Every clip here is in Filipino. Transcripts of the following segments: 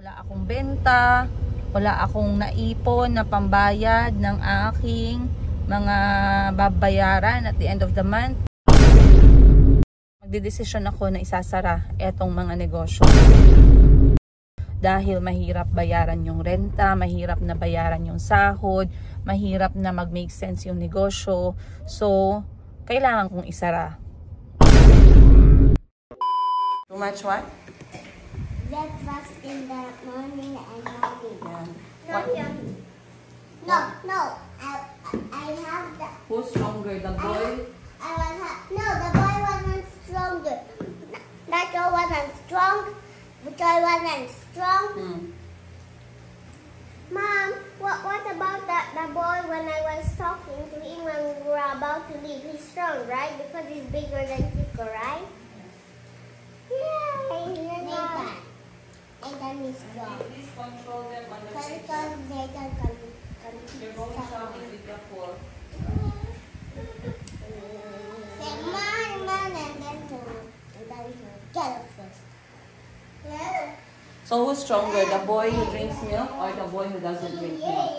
Wala akong benta, wala akong naipon na pambayad ng aking mga babayaran at the end of the month. Magdedesisyon ako na isasara etong mga negosyo. Dahil mahirap bayaran yung renta, mahirap na bayaran yung sahod, mahirap na mag-make sense yung negosyo. So, kailangan kong isara. Too much what? Breakfast in the morning and morning. Yeah. No. I have the. Who's stronger, the boy? No, the boy wasn't stronger. That girl wasn't strong. The boy wasn't strong. Mom, what about the boy when I was talking to him when we were about to leave? He's strong, right? Because he's bigger than Chico, right? Yeah, you're not. And then he's strong. Please control them on the Because they can come. You're going shopping with your pool. Say, man, and then jellyfish. Yeah. So who's stronger, the boy who drinks milk or the boy who doesn't drink milk?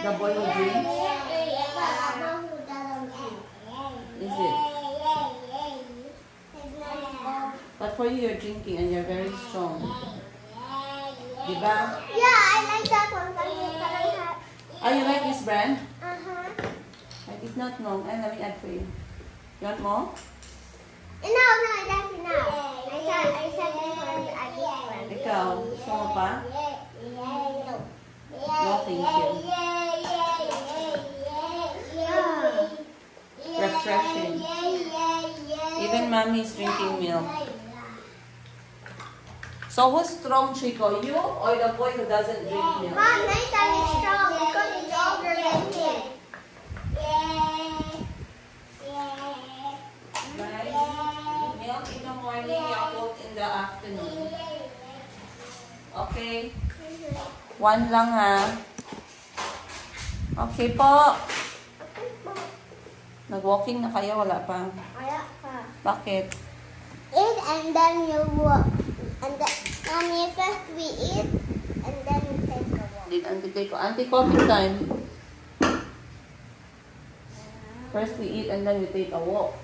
The boy who drinks? Is it? But for you, you're drinking and you're very strong. Diba? Yeah, I like that one. Oh, you like this brand? Uh-huh. I did not know. And let me add for you. You want more? No, that's enough. I said before I get one. Ikaw, gusto mo pa? No, thank you. Refreshing. Even mommy is drinking milk. So who's strong, Chico? You or the boy who doesn't drink milk? Mom, Nathan is strong because he's older than him. Right? Milk in the morning, Yakult in the afternoon. Okay? One lang ha. Okay po. Nag-walking na kayo? Wala pa? Wala pa. Bakit? Eat and then you walk. And then, mommy, first we eat and then we take a walk. Did Auntie take Auntie coffee time? First we eat and then we take a walk.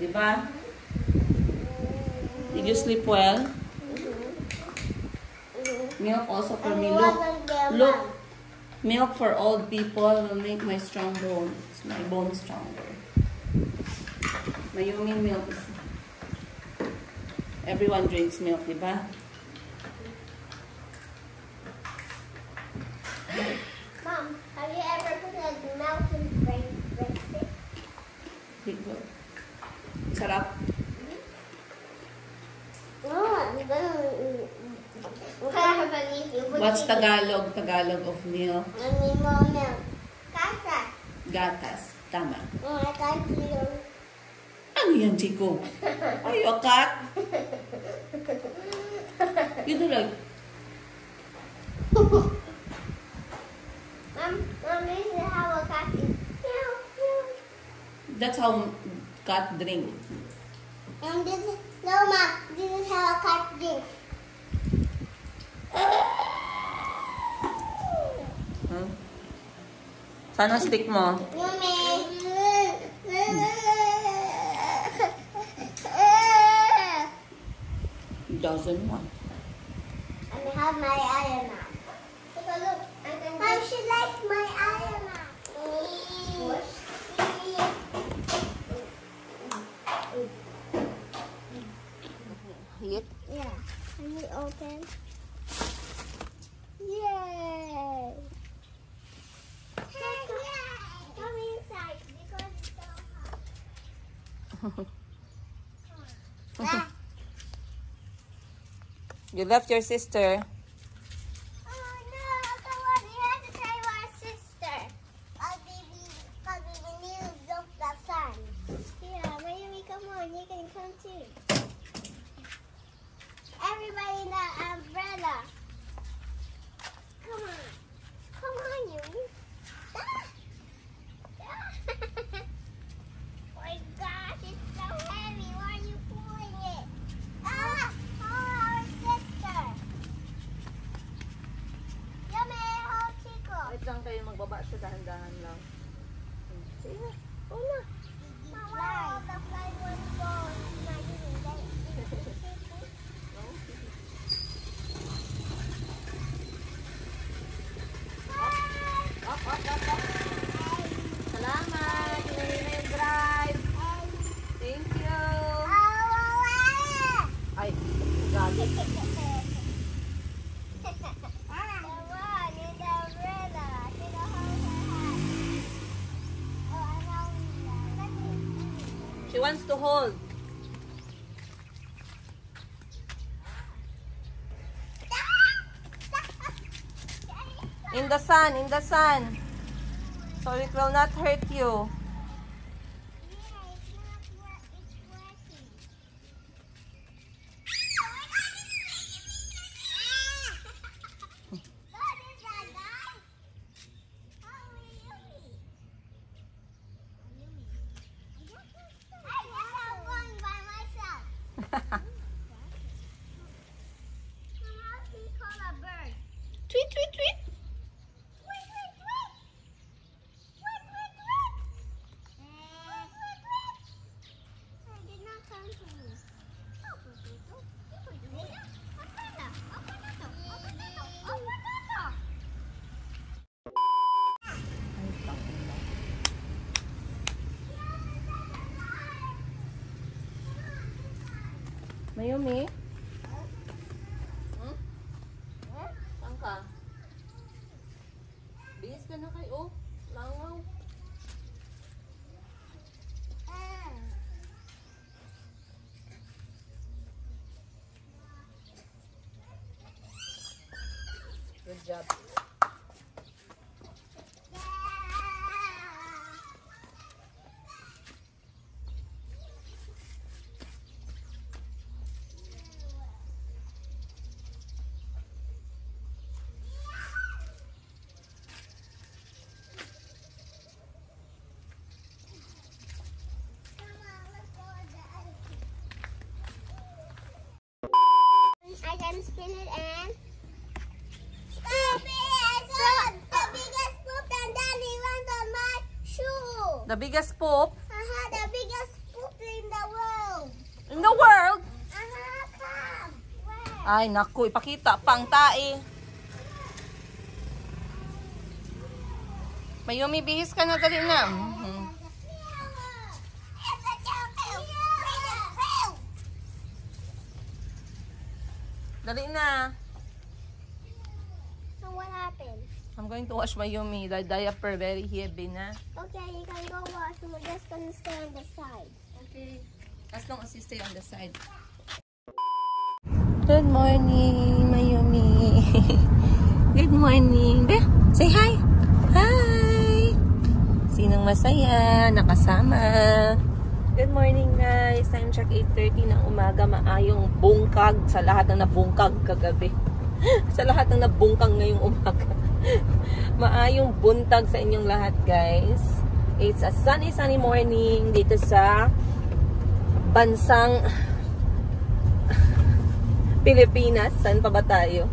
Diba? Did you sleep well? Milk also for me. Look. Milk for old people will make my strong bones. My bones stronger. Mayumi milk is... Everyone drinks milk, diba? Mom, have you ever put a milk in breakfast? Good. Sarap. What's Tagalog? Tagalog of milk? Milk. Kasa. Gatas. Tama. I can't feel. Ano yan, Chico? Are you a cat? You do like... Mom, this is how a cat is. Meow, meow. That's how cat drink. And this is, no, Mom, this is how a cat drinks. Huh? Sana stick mo. Yummy. Doesn't want. And I have my iron man. Take a look. Mom, she likes my iron man. Hit. Yeah. Can we open? Yay! Come inside because it's so hot. You left your sister. Oh no, come on, you have to save our sister. Because we need to look the sun. Yeah, Mayumi, come on, you can come too. Everybody in the umbrella. Come on. Come on, Yumi. Ah! Ah! Oh my gosh, it's so heavy. Why are you pulling siya, dahan-dahan lang. Sige na, go na. Mama, the fly was gone. Up. Salamat. May drive. Thank you. Ay, galit. She wants to hold. In the sun. So it will not hurt you. Tweet, tweet, tweet. Mayumi? Saan ka? Bihis ka na kayo. Langaw. Good job. I can spin it and stop it! The biggest poop and Daddy went on my shoe. The biggest poop The biggest poop in the world. in the world. Come. Where? Ay, naku, ipakita pang tae. Mayumi, bihis ka na, dali na. Dali na. So what happened? I'm going to wash Mayumi. The diaper very heavy na. Okay, you can go wash. We're just gonna stay on the side. Okay. As long as you stay on the side. Good morning, Mayumi. Good morning. Beh, say hi. Hi. Sinong masaya? Nakasama. Good morning, guys. Time check 8:30 ng umaga. Maayong bungkag sa lahat ng nabungkag kagabi. Sa lahat ng nabungkag ngayong umaga. Maayong buntag sa inyong lahat, guys. It's a sunny morning dito sa bansang Pilipinas. Saan pa ba tayo?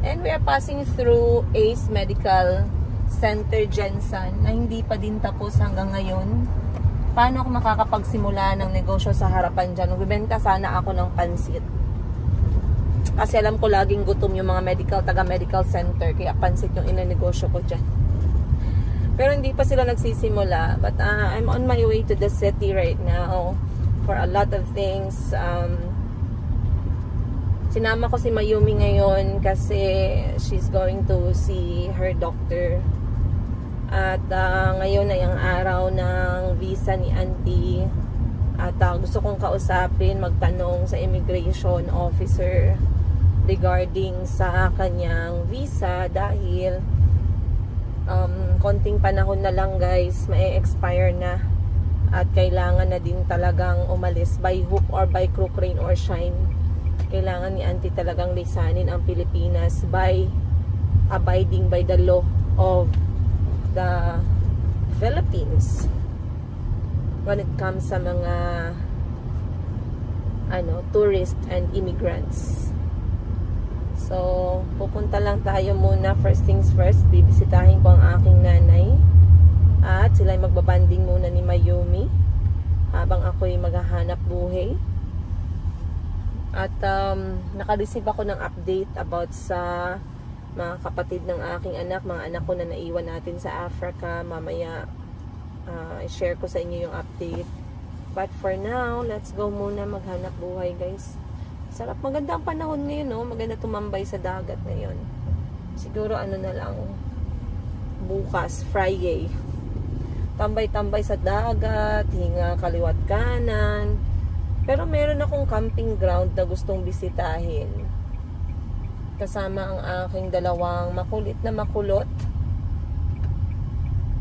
And we are passing through Ace Medical Center, Jensen, na hindi pa din tapos hanggang ngayon. Paano ako makakapagsimula ng negosyo sa harapan dyan? Magbibenta sana ako ng pansit. Kasi alam ko laging gutom yung mga taga-medical center. Kaya pansit yung inanegosyo ko dyan. Pero hindi pa sila nagsisimula. But I'm on my way to the city right now for a lot of things. Sinama ko si Mayumi ngayon kasi she's going to see her doctor. At ngayon ay ang araw ng visa ni Auntie. At gusto kong kausapin, magtanong sa immigration officer regarding sa kanyang visa dahil konting panahon na lang, guys, may-expire na. At kailangan na din talagang umalis by hook or by crook, rain or shine. Kailangan ni Auntie talagang lisanin ang Pilipinas by abiding by the law of the Philippines when it comes sa mga tourists and immigrants. So, pupunta lang tayo muna. First things first, bibisitahin ko ang aking nanay. At sila'y magbabanding muna ni Mayumi habang ako'y maghahanap buhay. At naka-receive ako ng update about sa mga kapatid ng aking anak, mga anak ko na naiwan natin sa Africa. Mamaya i-share ko sa inyo yung update. But for now, let's go muna maghanap buhay, guys. Sarap, maganda ang panahon ngayon, no? Maganda tumambay sa dagat ngayon. Siguro ano na lang, bukas, Friday. Tambay-tambay sa dagat, hinga kaliwat kanan. Pero meron akong camping ground na gustong bisitahin. Kasama ang aking dalawang makulit na makulot.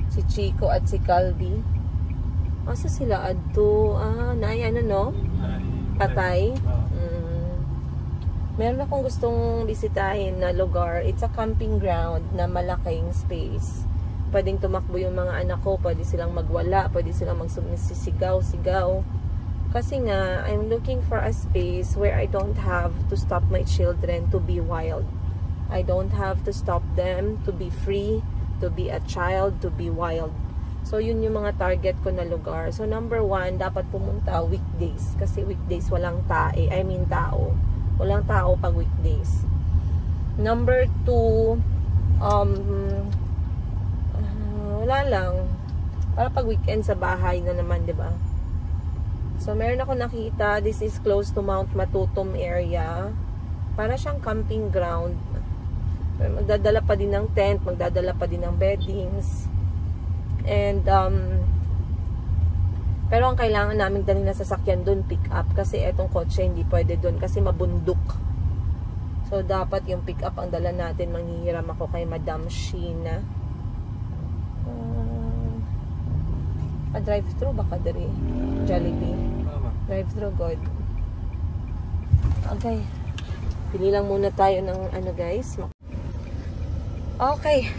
Si Chico at si Calvi. Asa sila adto? Nay, ano no? Patay. Meron akong gustong bisitahin na lugar. It's a camping ground na malaking space. Pwedeng tumakbo yung mga anak ko. Pwede silang magwala. Pwede silang magsisigaw-sigaw. Kasi nga, I'm looking for a space where I don't have to stop my children to be wild. I don't have to stop them to be free, to be a child, to be wild. So, yun yung mga target ko na lugar. So, number 1, dapat pumunta weekdays. Kasi weekdays walang tao. Walang tao pag weekdays. Number 2, wala lang. Para pag weekend sa bahay na naman, di ba? So, meron ako nakita. This is close to Mount Matutum area. Para siyang camping ground. Magdadala pa din ng tent, magdadala pa din ng beddings. And, pero ang kailangan namin dalhin na sasakyan doon, pick up. Kasi etong kotse hindi pwede doon kasi mabundok. So, dapat yung pick up ang dala natin. Manghihiram ako kay Madam Sheena. Drive-thru baka dari. Jollibee. Drive-thru, good. Okay. Pili lang muna tayo ng ano, guys. Okay.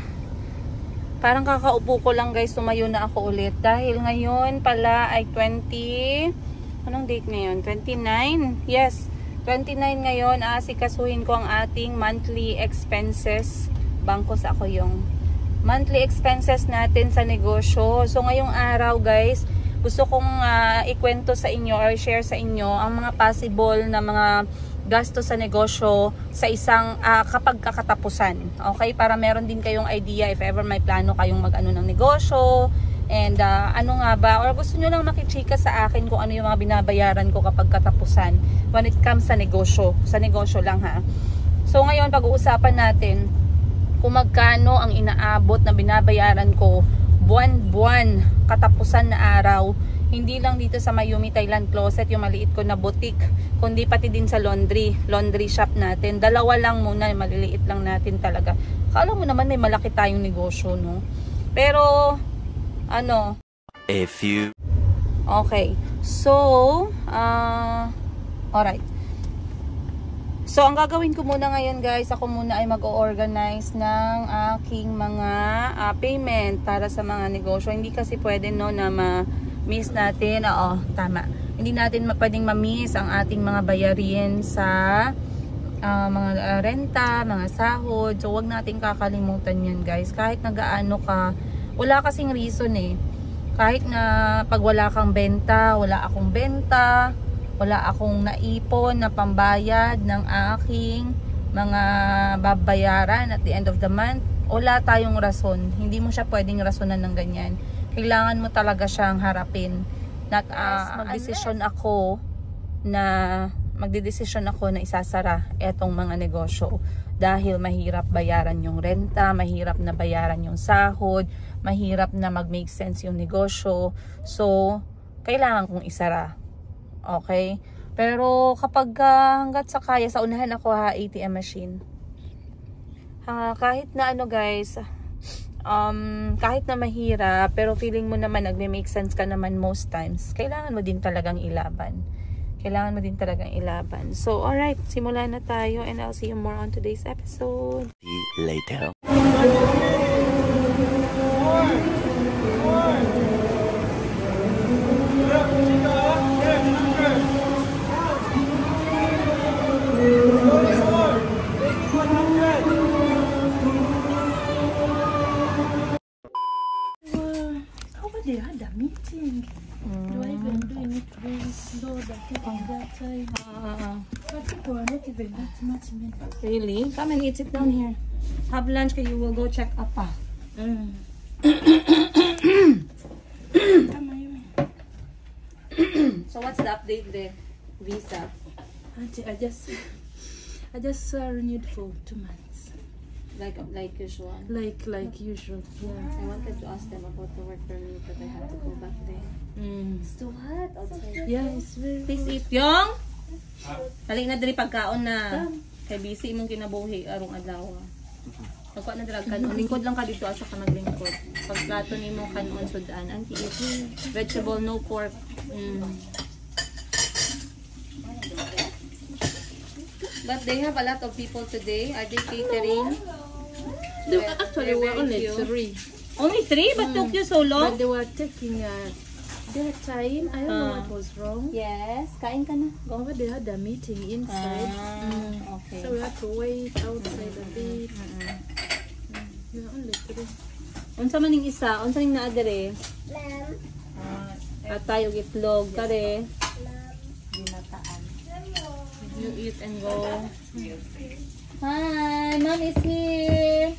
Parang kakaupo ko lang, guys. Tumayo na ako ulit. Dahil ngayon pala ay 20... Anong date ngayon? 29? Yes. 29 ngayon. Asikasuhin ko ang ating monthly expenses. Bangkos ako yung monthly expenses natin sa negosyo. So, ngayong araw, guys, gusto kong ikwento sa inyo or share sa inyo ang mga possible na mga gasto sa negosyo sa isang kapag kakatapusan. Okay? Para meron din kayong idea if ever may plano kayong mag-ano ng negosyo. And ano nga ba? Or gusto nyo lang makichika sa akin kung ano yung mga binabayaran ko kapag katapusan when it comes sa negosyo. Sa negosyo lang, ha? So, ngayon, pag-uusapan natin kung magkano ang inaabot na binabayaran ko buwan-buwan katapusan na araw. Hindi lang dito sa Mayumi Thailand Closet, yung maliit ko na boutique, kundi pati din sa laundry shop natin. Dalawa lang muna, maliliit lang natin talaga. Kala mo naman may malaki tayong negosyo, no? Pero, ano? A few. Okay. So, alright. So, ang gagawin ko muna ngayon, guys, ako muna ay mag-o-organize ng aking mga payment para sa mga negosyo. Hindi kasi pwede, no, na ma-miss natin. Oo, tama. Hindi natin pwedeng ma-miss ang ating mga bayarin sa mga renta, mga sahod. So, wag natin kakalimutan yan, guys. Kahit nagaano ka, wala kasing reason eh. Kahit na pag wala kang benta, wala akong benta, wala akong naipon na pambayad ng aking mga babayaran at the end of the month, wala tayong rason. Hindi mo siya pwedeng rasonan ng ganyan. Kailangan mo talaga siyang harapin. Magdesisyon ako na isasara etong mga negosyo. Dahil mahirap bayaran yung renta, mahirap na bayaran yung sahod, mahirap na mag-make sense yung negosyo. So, kailangan kong isara. Okay? Pero kapag hanggat sa kaya, sa unahan ako ha, ATM machine. Kahit na ano, guys, kahit na mahirap, pero feeling mo naman nagme-make sense ka naman most times, kailangan mo din talagang ilaban. Kailangan mo din talagang ilaban. So, alright, simulan na tayo and I'll see you more on today's episode. Later. that time. But people are not even that much men. Really? Come and eat. Sit down here. Have lunch kaya you will go check up pa. So what's the update there? Visa. Auntie, I just renewed for 2 months. Like usual. Like usual. Yeah. I wanted to ask them about the work permit, but I had to go back there. It's too hot outside. Yeah, it's very Please eat. Yung! Dali na dali pagkaon na. Kay busy imong kinabuhi arong adlaw. Pagkuha na dalag kanon. Lingkod lang ka dito asa ka maglingkod. Pag plato nimo kanon sudan. Auntie, eat. Vegetable, no pork. But they have a lot of people today. Are they catering? Actually, we were only 3. Only 3? But took you so long? But they were taking their time. I don't know what was wrong. Yes. Kain ka na. Go. But they had a meeting inside. Okay. So we had to wait outside a bit. We were only 3. Unsa man ning isa? Unsa ning naa dire? Lamb. At tayo itlog kare. Lamb. You eat and go. Hi, mom is here.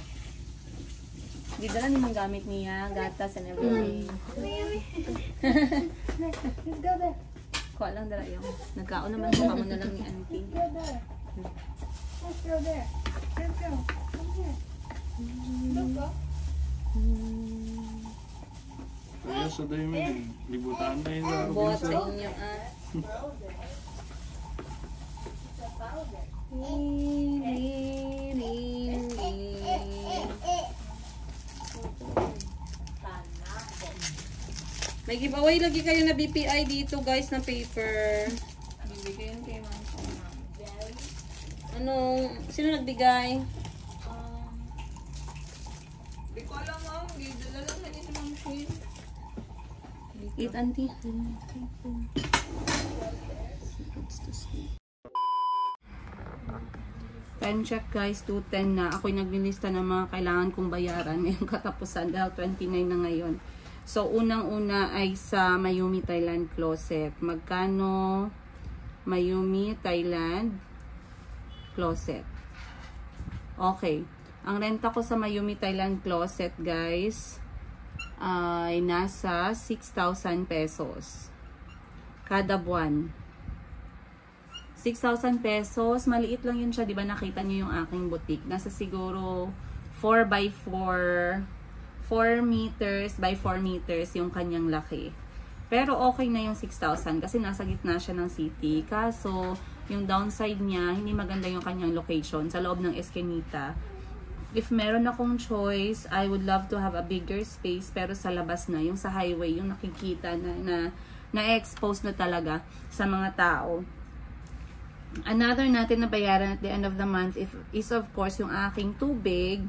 Gidala ni mong gamit niya, gatas and everything. Let's go there. Kuha lang dala yung. Nagkaon naman ko mo na lang ni auntie. Let's go there. Let's go there. Let's go. Come here. Let's go. Kaya sa day mo, libutan na yun. Buhat sa inyo May giveaway lagi kayo na BPI dito guys na paper. Bibigyan kayo man. Sino nagbigay? Di ko alam ma'am. Gidala lang na ito ma'am Queen. Eat auntie. Time check guys, 2:10 na. Ako'y naglilista ng mga kailangan kong bayaran ngayong katapusan dahil 29 na ngayon. So, unang-una ay sa Mayumi Thailand Closet. Magkano Mayumi Thailand Closet? Okay. Ang renta ko sa Mayumi Thailand Closet, guys, ay nasa 6,000 pesos. Kada buwan. 6,000 pesos. Maliit lang yun siya. Diba nakita niyo yung aking boutique? Nasa siguro 4x4 4 meters by 4 meters yung kanyang laki. Pero okay na yung 6,000 kasi nasa gitna siya ng city. Kaso, yung downside niya, hindi maganda yung kanyang location sa loob ng Eskinita. If meron akong choice, I would love to have a bigger space pero sa labas na, yung sa highway, yung nakikita na-expose na talaga sa mga tao. Another natin na bayaran at the end of the month is of course yung aking tubig.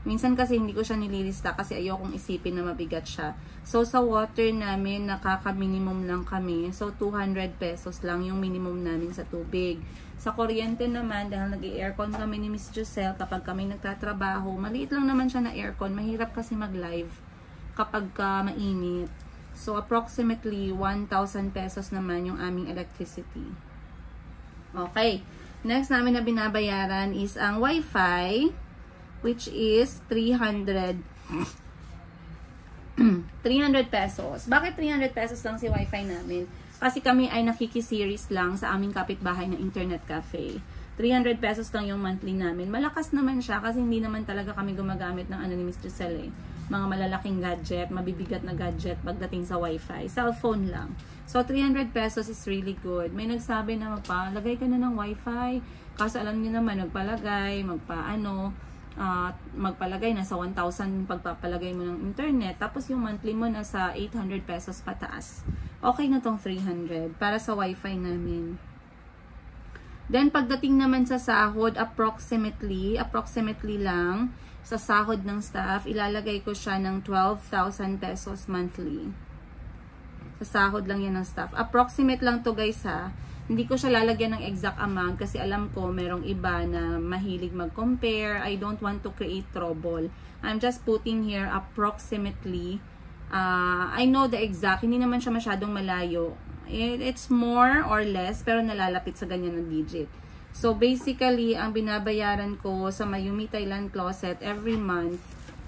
Minsan kasi hindi ko siya nililista kasi ayokong isipin na mabigat siya. So, sa water namin, nakaka-minimum lang kami. So, 200 pesos lang yung minimum namin sa tubig. Sa kuryente naman, dahil nag-aircon kami ni Miss Giselle kapag kami nagtatrabaho, maliit lang naman siya na aircon. Mahirap kasi mag-live kapag mainit. So, approximately 1,000 pesos naman yung aming electricity. Okay. Next namin na binabayaran is ang Wi-Fi, which is 300 pesos. Bakit 300 pesos lang si Wi-Fi namin? Kasi kami ay nakiki-series lang sa aming kapitbahay na internet cafe. 300 pesos lang yung monthly namin. Malakas naman siya kasi hindi naman talaga kami gumagamit ng ano ni Mr. Giselle. Mga malalaking gadget, mabibigat na gadget pagdating sa Wi-Fi. Cellphone lang. So, 300 pesos is really good. May nagsabi na magpalagay ka na ng Wi-Fi. Kasi alam niyo naman, magpalagay, magpalagay nasa 1,000 pagpapalagay mo ng internet, tapos yung monthly mo nasa 800 pesos pataas. Okay na tong 300 para sa Wi-Fi namin. Then pagdating naman sa sahod, approximately lang sa sahod ng staff, ilalagay ko siya ng 12,000 pesos monthly. Sa sahod lang yan ng staff. Approximate lang to guys ha. Hindi ko siya lalagyan ng exact amount kasi alam ko merong iba na mahilig mag-compare. I don't want to create trouble. I'm just putting here approximately. I know the exact. Hindi naman siya masyadong malayo. It's more or less, pero nalalapit sa ganyan na digit. So, basically, ang binabayaran ko sa Mayumi Thailand Closet every month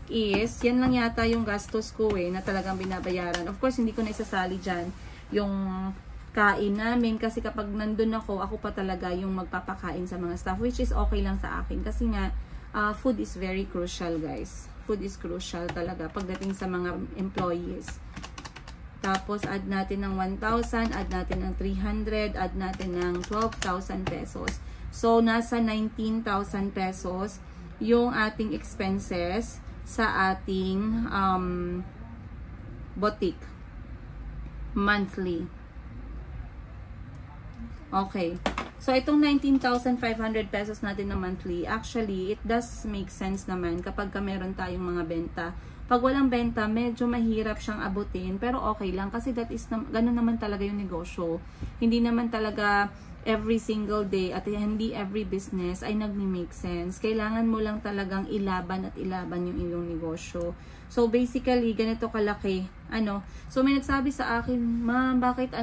is, yan lang yata yung gastos ko na talagang binabayaran. Of course, hindi ko na isasali dyan yung kain namin kasi kapag nandun ako pa talaga yung magpapakain sa mga staff, which is okay lang sa akin kasi nga, food is very crucial, guys. Food is crucial talaga pagdating sa mga employees. Tapos, add natin ng 1,000, add natin ng 300, add natin ng 12,000 pesos. So, nasa 19,000 pesos yung ating expenses sa ating boutique monthly. Okay. So, itong 19,500 pesos natin na monthly, actually, it does make sense naman kapag meron tayong mga benta. Pag walang benta, medyo mahirap siyang abutin, pero okay lang kasi ganun naman talaga yung negosyo. Hindi naman talaga every single day at hindi every business ay nagmi-make sense. Kailangan mo lang talagang ilaban at ilaban yung iyong negosyo. So, basically, ganito kalaki. So, may nagsabi sa akin, "Ma'am, bakit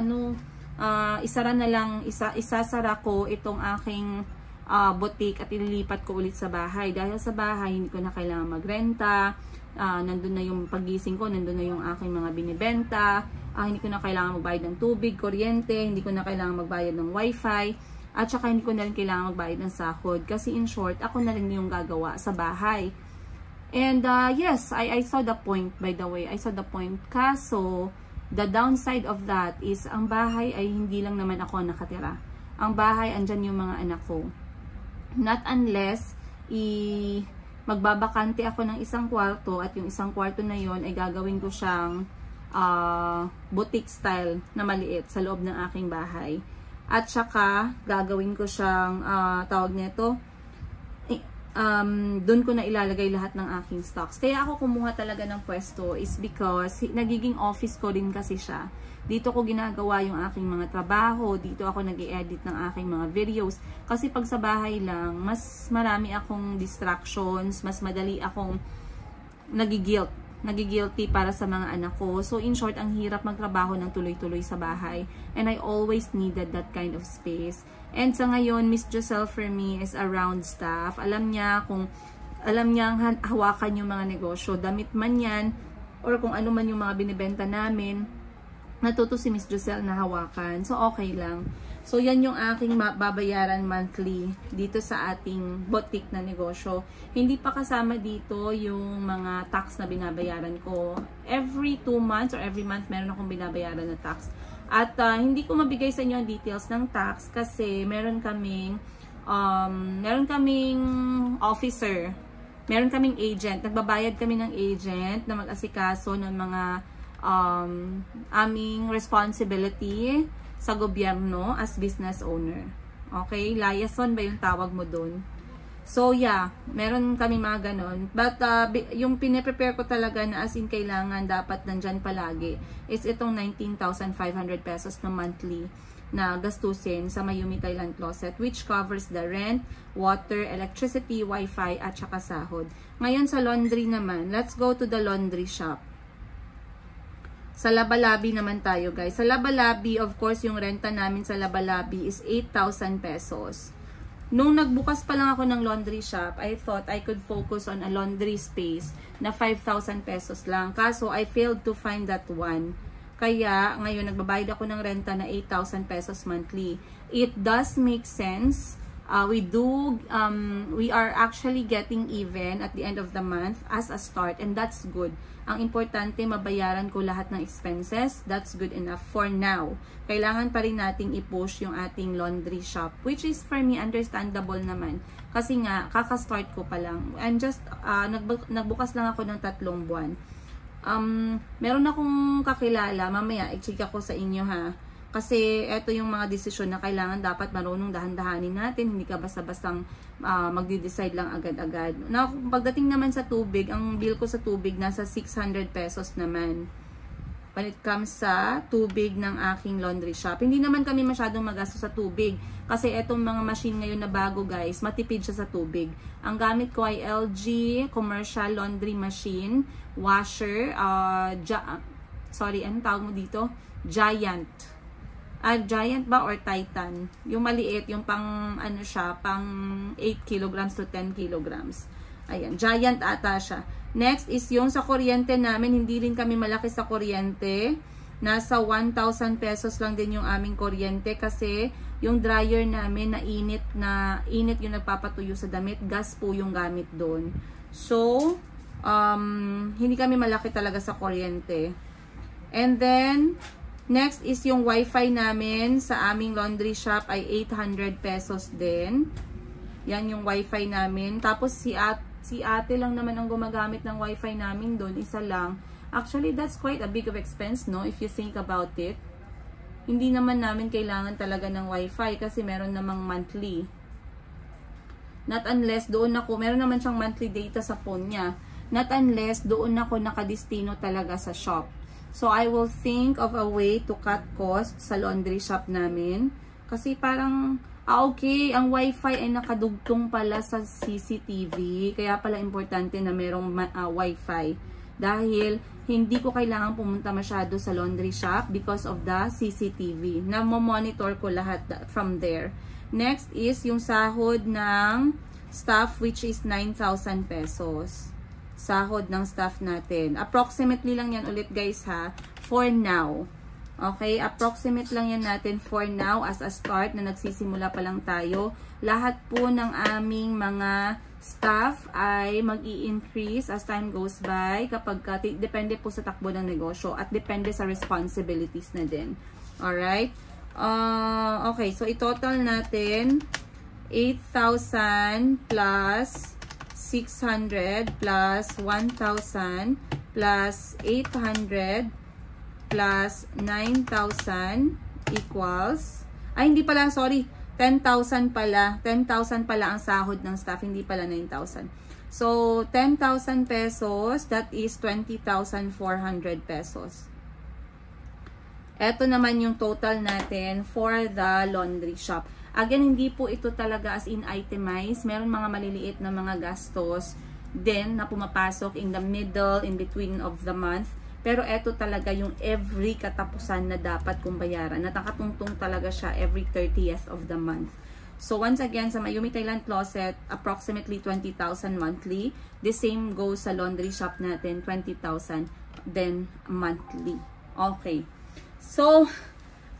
isasara ko itong aking boutique at ililipat ko ulit sa bahay. Dahil sa bahay, hindi ko na kailangan magrenta. Nandun na yung pagising ko, nandun na yung aking mga binibenta. Hindi ko na kailangan magbayad ng tubig, kuryente, hindi ko na kailangan magbayad ng wifi, at saka hindi ko na rin kailangan magbayad ng sahod. Kasi in short, ako na rin yung gagawa sa bahay." And yes, I saw the point, by the way. I saw the point. Kaso, the downside of that is, ang bahay ay hindi lang naman ako nakatira. Ang bahay, andyan yung mga anak ko. Not unless, magbabakante ako ng isang kwarto, at yung isang kwarto na yon ay gagawin ko siyang boutique style na maliit sa loob ng aking bahay. At saka, gagawin ko siyang, tawag nito, doon ko na ilalagay lahat ng aking stocks. Kaya ako kumuha talaga ng pwesto is because nagiging office ko din kasi siya. Dito ko ginagawa yung aking mga trabaho, dito ako nag-i-edit ng aking mga videos. Kasi pag sa bahay lang, mas marami akong distractions, mas madali akong nagigilty para sa mga anak ko. So in short, ang hirap magtrabaho ng tuloy-tuloy sa bahay. And I always needed that kind of space. And sa ngayon, Miss Giselle for me is around staff. Alam niya hawakan yung mga negosyo, damit man yan, or kung ano man yung mga binibenta namin, natuto si Miss Giselle na hawakan. So, okay lang. So, yan yung aking babayaran monthly dito sa ating boutique na negosyo. Hindi pa kasama dito yung mga tax na binabayaran ko. Every 2 months or every month, meron akong binabayaran na tax. At hindi ko mabigay sa inyo ang details ng tax kasi meron kaming officer, meron kaming agent. Nagbabayad kami ng agent na mag-asikaso ng mga aming responsibility sa gobyerno as business owner. Okay? Liaison ba yung tawag mo dun? So, yeah. Meron kami mga ganon. But, yung piniprepare ko talaga na as in kailangan dapat nandyan palagi is itong 19,500 pesos na monthly na gastusin sa Mayumi Thailand Closet, which covers the rent, water, electricity, wifi, at saka sahod. Ngayon sa laundry naman, let's go to the laundry shop. Sa Labalabi naman tayo, guys. Sa Labalabi, of course, yung renta namin sa Labalabi is 8,000 pesos. Nung nagbukas pa lang ako ng laundry shop, I thought I could focus on a laundry space na 5,000 pesos lang. Kaso, I failed to find that one. Kaya, ngayon, nagbabayad ako ng renta na 8,000 pesos monthly. It does make sense. We are actually getting even at the end of the month as a start, and that's good. Ang importante, mabayaran ko lahat ng expenses. That's good enough for now. Kailangan pa rin nating i-push yung ating laundry shop, which is for me understandable naman. Kasi nga, kaka-start ko pa lang. And just, nagbukas lang ako ng 3 buwan. Meron akong kakilala, mamaya, i-chika ko sa inyo ha. Kasi eto yung mga desisyon na kailangan dapat marunong dahan-dahanin natin. Hindi ka basta-bastang magdi-decide lang agad-agad. Now, pagdating naman sa tubig, ang bill ko sa tubig nasa 600 pesos naman. When it comes sa tubig ng aking laundry shop. Hindi naman kami masyadong magastos sa tubig. Kasi etong mga machine ngayon na bago, guys, matipid siya sa tubig. Ang gamit ko ay LG commercial laundry machine, washer, anong tawag mo dito? Giant. Giant ba or Titan? Yung maliit, yung pang ano siya, pang 8 kilograms to 10 kilograms. Ayan, Giant ata siya. Next is yung sa kuryente namin, hindi rin kami malaki sa kuryente. Nasa 1,000 pesos lang din yung aming kuryente kasi yung dryer namin na init yung nagpapatuyo sa damit. Gas po yung gamit doon. So, hindi kami malaki talaga sa kuryente. And then, next is yung wifi namin sa aming laundry shop ay 800 pesos din. Yan yung wifi namin. Tapos si ate lang naman ang gumagamit ng wifi namin doon. Isa lang. Actually, that's quite a big of expense, no? If you think about it. Hindi naman namin kailangan talaga ng wifi kasi meron namang monthly. Not unless doon ako, meron naman siyang monthly data sa phone niya. Not unless doon ako nakadestino talaga sa shop. So, I will think of a way to cut costs sa laundry shop namin. Kasi parang, okay, ang wifi ay nakadugtong pala sa CCTV. Kaya pala importante na merong wifi. Dahil, hindi ko kailangan pumunta masyado sa laundry shop because of the CCTV. Na-monitor ko lahat from there. Next is yung sahod ng staff which is 9,000 pesos. Sahod ng staff natin. Approximately lang yan ulit guys ha. For now. Okay? Approximate lang yan natin for now as a start na nagsisimula pa lang tayo. Lahat po ng aming mga staff ay mag-i-increase as time goes by kapag depende po sa takbo ng negosyo at depende sa responsibilities na din. Alright? Okay, so i-total natin 8,000 plus 600 plus 1,000 plus 800 plus 9,000 equals, ay hindi pala, sorry, 10,000 pala. 10,000 pala ang sahod ng staff, hindi pala 9,000. So, 10,000 pesos, that is 20,400 pesos. Ito naman yung total natin for the laundry shop. Again, hindi po ito talaga as in itemized. Meron mga maliliit na mga gastos din na pumapasok in the middle, in between of the month. Pero ito talaga yung every katapusan na dapat kong bayaran. Nakatungtong talaga siya every 30th of the month. So once again, sa Mayumi Thailand Closet, approximately 20,000 monthly. The same goes sa laundry shop natin, 20,000 then monthly. Okay. So,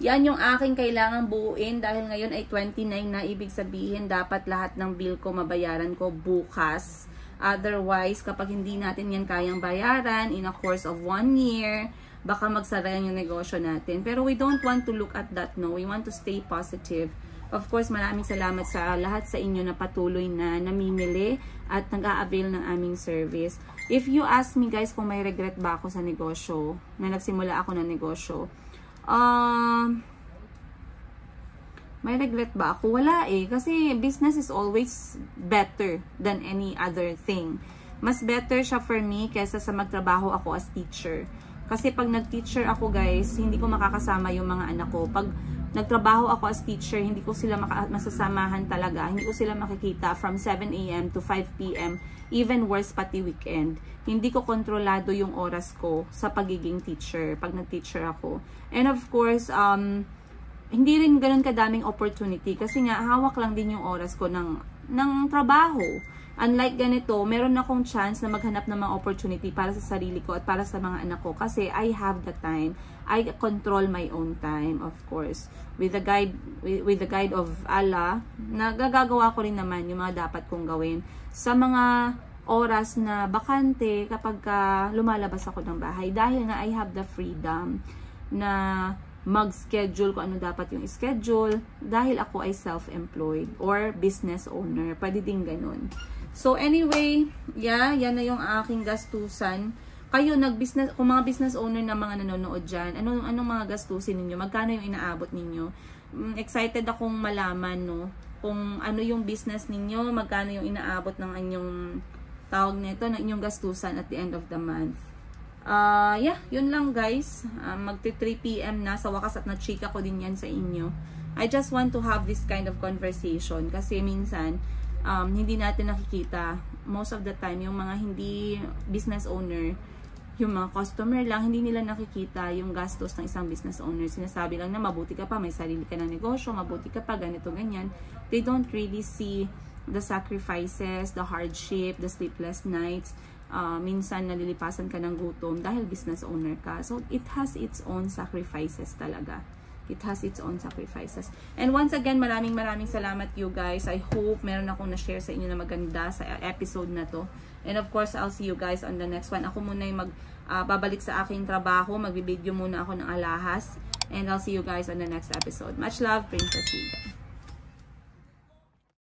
yan yung aking kailangan buuin dahil ngayon ay 29 na. Ibig sabihin, dapat lahat ng bill ko mabayaran ko bukas. Otherwise, kapag hindi natin yan kayang bayaran in a course of 1 year, baka magsara yung negosyo natin. Pero we don't want to look at that, no? We want to stay positive. Of course, maraming salamat sa lahat sa inyo na patuloy na namimili at nag-a-avail ng aming service. If you ask me guys kung may regret ba ako sa negosyo, na nagsimula ako ng negosyo, may regret ba ako? Wala eh. Kasi business is always better than any other thing. Mas better siya for me kaysa sa magtrabaho ako as teacher. Kasi pag nag-teacher ako guys, hindi ko makakasama yung mga anak ko. Pag nagtrabaho ako as teacher, hindi ko sila masasamahan talaga. Hindi ko sila makikita from 7 AM to 5 PM. Even worse pati weekend. Hindi ko kontrolado yung oras ko sa pagiging teacher. Pag nag-teacher ako. And of course, hindi rin ganun kadaming opportunity kasi nga hawak lang din yung oras ko ng trabaho. Unlike ganito, meron akong chance na maghanap ng mga opportunity para sa sarili ko at para sa mga anak ko kasi I have the time. I control my own time, of course. With the guide of Allah, nagagawa ko rin naman yung mga dapat kong gawin sa mga oras na bakante kapag lumalabas ako ng bahay dahil nga I have the freedom na mag-schedule kung ano dapat yung schedule dahil ako ay self-employed or business owner. Pwede din ganun. So anyway, yeah, yan na yung aking gastusan. Kayo, nag-business, kung mga business owner na mga nanonood dyan, anong mga gastusin ninyo? Magkano yung inaabot ninyo? Excited akong malaman, no? Kung ano yung business ninyo, magkano yung inaabot ng inyong tawag nito, ng inyong gastusan at the end of the month. Yeah, yun lang guys. Magti 3 PM na sa wakas at na-chika ko din yan sa inyo. I just want to have this kind of conversation kasi minsan hindi natin nakikita most of the time yung mga hindi business owner yung mga customer lang, hindi nila nakikita yung gastos ng isang business owner. Sinasabi lang na mabuti ka pa, may sarili ka ng negosyo, mabuti ka pa, ganito, ganyan. They don't really see the sacrifices, the hardship, the sleepless nights. Minsan nalilipasan ka ng gutom dahil business owner ka. So, it has its own sacrifices talaga. It has its own sacrifices. And once again, maraming salamat you guys. I hope meron akong na-share sa inyo na maganda sa episode na to. And of course, I'll see you guys on the next one. Ako muna yung babalik sa aking trabaho. Magbibideo muna ako ng alahas. And I'll see you guys on the next episode. Much love, Princess Liga.